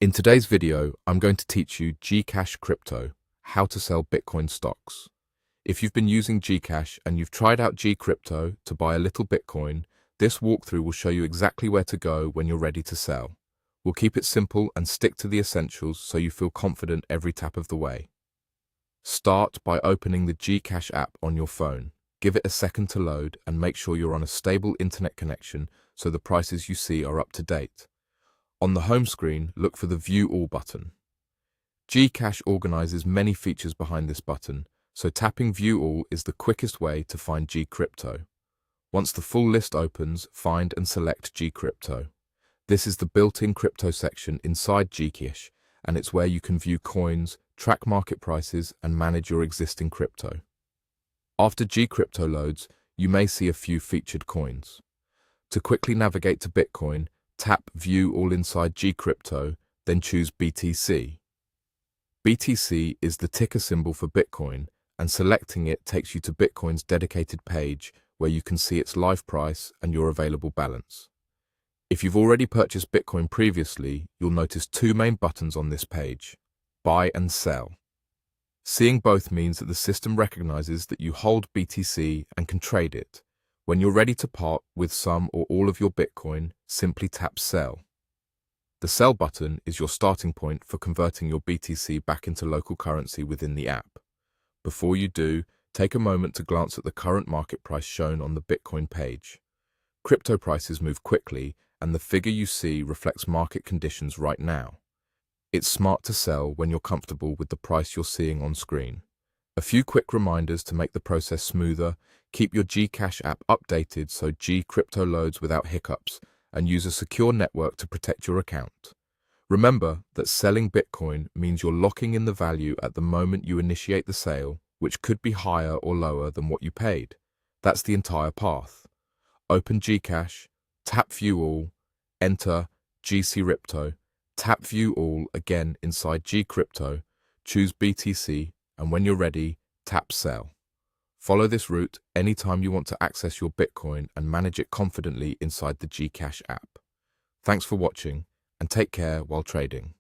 In today's video, I'm going to teach you GCash Crypto, how to sell Bitcoin stocks. If you've been using GCash and you've tried out G-Crypto to buy a little Bitcoin, this walkthrough will show you exactly where to go when you're ready to sell. We'll keep it simple and stick to the essentials so you feel confident every tap of the way. Start by opening the GCash app on your phone. Give it a second to load and make sure you're on a stable internet connection so the prices you see are up to date. On the home screen, look for the View All button. GCash organizes many features behind this button, so tapping View All is the quickest way to find G-Crypto. Once the full list opens, find and select G-Crypto. This is the built-in crypto section inside GCash, and it's where you can view coins, track market prices, and manage your existing crypto. After G-Crypto loads, you may see a few featured coins. To quickly navigate to Bitcoin, tap View All inside G-Crypto, then choose BTC. BTC is the ticker symbol for Bitcoin, and selecting it takes you to Bitcoin's dedicated page where you can see its live price and your available balance. If you've already purchased Bitcoin previously, you'll notice two main buttons on this page: buy and sell. Seeing both means that the system recognizes that you hold BTC and can trade it. When you're ready to part with some or all of your Bitcoin, simply tap Sell. The Sell button is your starting point for converting your BTC back into local currency within the app. Before you do, take a moment to glance at the current market price shown on the Bitcoin page. Crypto prices move quickly, and the figure you see reflects market conditions right now. It's smart to sell when you're comfortable with the price you're seeing on screen. A few quick reminders to make the process smoother: keep your GCash app updated so G-Crypto loads without hiccups, and use a secure network to protect your account. Remember that selling Bitcoin means you're locking in the value at the moment you initiate the sale, which could be higher or lower than what you paid. That's the entire path. Open GCash, tap View All, enter GCrypto, tap View All again inside G-Crypto, choose BTC, and when you're ready, tap Sell. Follow this route anytime you want to access your Bitcoin and manage it confidently inside the GCash app. Thanks for watching, and take care while trading.